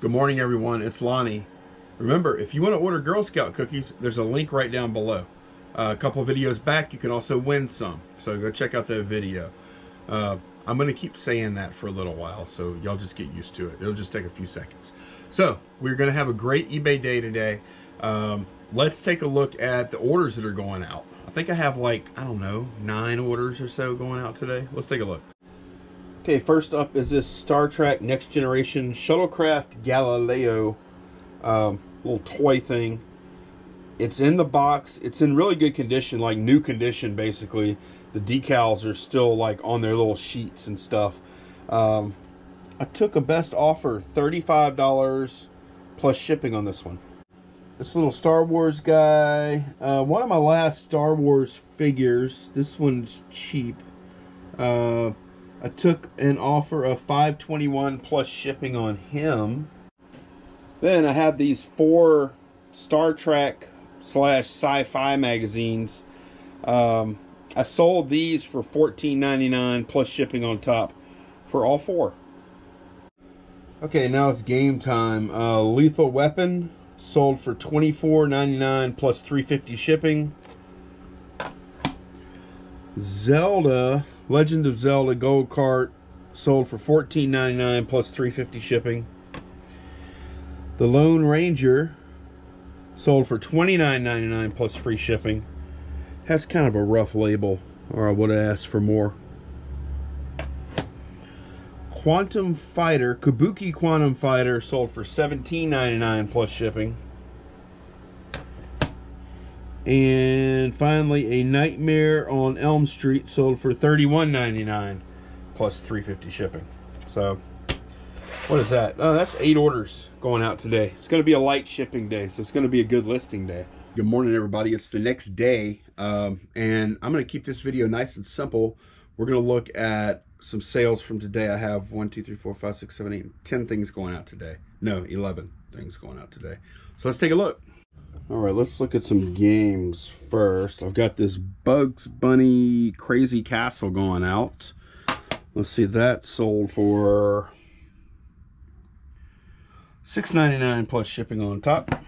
Good morning, everyone. It's Lonnie. Remember, if you want to order Girl Scout cookies, there's a link right down below. A couple of videos back, you can also win some. So go check out that video. I'm going to keep saying that for a little while, so y'all just get used to it. It'll just take a few seconds. So we're going to have a great eBay day today. Let's take a look at the orders that are going out. I think I have like, I don't know, 9 orders or so going out today. Let's take a look. Okay, first up is this Star Trek Next Generation Shuttlecraft Galileo little toy thing. It's in the box. It's in really good condition, like new condition basically. The decals are still like on their little sheets and stuff. I took a best offer, $35 plus shipping on this one. This little Star Wars guy, one of my last Star Wars figures. This one's cheap. I took an offer of $521 plus shipping on him. Then I have these 4 Star Trek / sci-fi magazines. I sold these for $14.99 plus shipping on top for all 4. Okay, now it's game time. Lethal Weapon sold for $24.99 plus $3.50 shipping. Zelda Legend of Zelda Gold Cart sold for $14.99 plus $3.50 shipping. The Lone Ranger sold for $29.99 plus free shipping. Has kind of a rough label, or I would have asked for more. Quantum Fighter, Kabuki Quantum Fighter sold for $17.99 plus shipping. And finally, A Nightmare on Elm Street sold for $31.99 plus $3.50 shipping. So, what is that? Oh, that's 8 orders going out today. It's going to be a light shipping day, so it's going to be a good listing day. Good morning, everybody. It's the next day, and I'm going to keep this video nice and simple. We're going to look at some sales from today. I have 1, 2, 3, 4, 5, 6, 7, 8, 10 things going out today. No, 11 things going out today. So let's take a look. All right, let's look at some games first. I've got this Bugs Bunny Crazy Castle going out. Let's see, that sold for $6.99 plus shipping on top.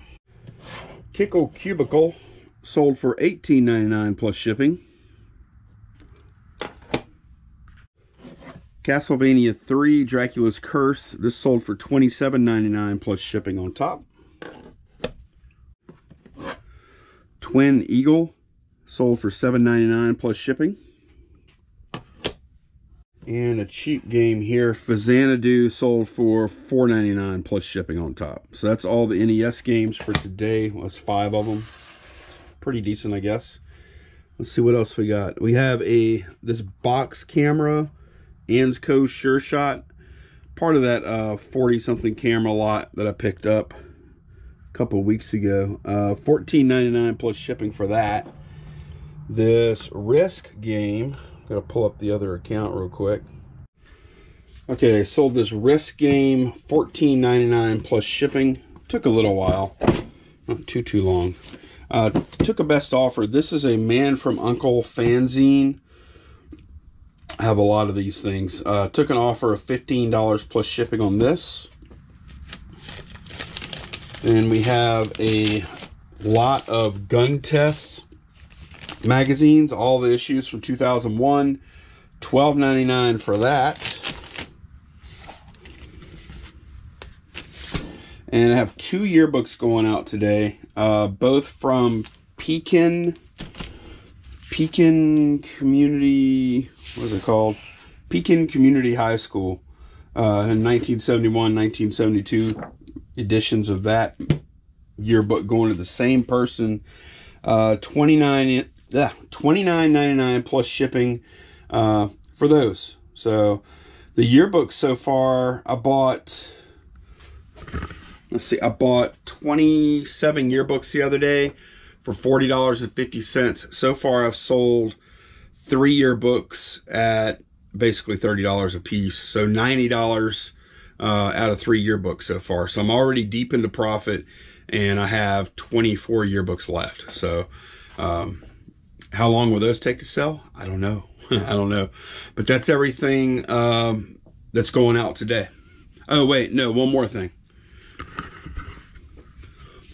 Kickle Cubicle sold for $18.99 plus shipping. Castlevania 3 Dracula's Curse. This sold for $27.99 plus shipping on top. Twin Eagle sold for $7.99 plus shipping. And a cheap game here, Xanadu, sold for $4.99 plus shipping on top. So that's all the NES games for today. That's 5 of them. Pretty decent, I guess. Let's see what else we got. We have this box camera, Ansco Sure Shot. Part of that 40-something camera lot that I picked up couple weeks ago. $14.99 plus shipping for that. This Risk game, gotta pull up the other account real quick. Okay, sold this Risk game, $14.99 plus shipping. Took a little while, not too long. Took a best offer. This is a Man from U.N.C.L.E. fanzine. I have a lot of these things. Took an offer of $15 plus shipping on this. And we have a lot of gun test magazines, all the issues from 2001, $12.99 for that. And I have 2 yearbooks going out today, both from Pekin Community, what is it called? Pekin Community High School, in 1971, 1972. Editions of that yearbook going to the same person. $29.99 plus shipping for those. So the yearbooks so far, I bought, let's see, I bought 27 yearbooks the other day for $40.50. So far I've sold 3 yearbooks at basically $30 a piece, so $90 out of 3 yearbooks so far. So I'm already deep into profit, and I have 24 yearbooks left. So how long will those take to sell? I don't know. I don't know. But that's everything that's going out today. Oh, wait, no, one more thing.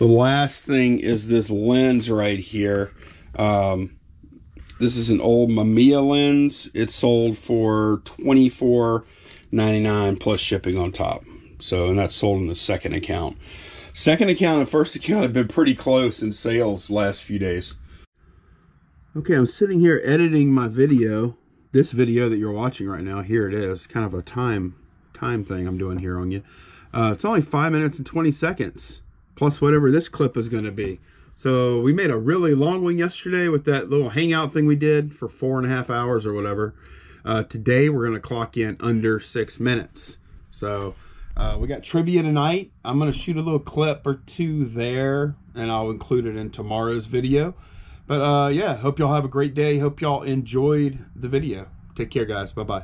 The last thing is this lens right here. This is an old Mamiya lens. It's sold for $24.99 plus shipping on top. So, and that's sold in the second account. Second account and first account have been pretty close in sales the last few days. Okay, I'm sitting here editing my video. This video that you're watching right now, here it is. Kind of a time thing I'm doing here on you. It's only 5 minutes and 20 seconds, plus whatever this clip is going to be. So we made a really long one yesterday with that little hangout thing we did for 4.5 hours or whatever. Today we're going to clock in under 6 minutes. So we got trivia tonight. I'm going to shoot a little clip or two there, and I'll include it in tomorrow's video. But yeah, hope y'all have a great day. Hope y'all enjoyed the video. Take care, guys. Bye-bye.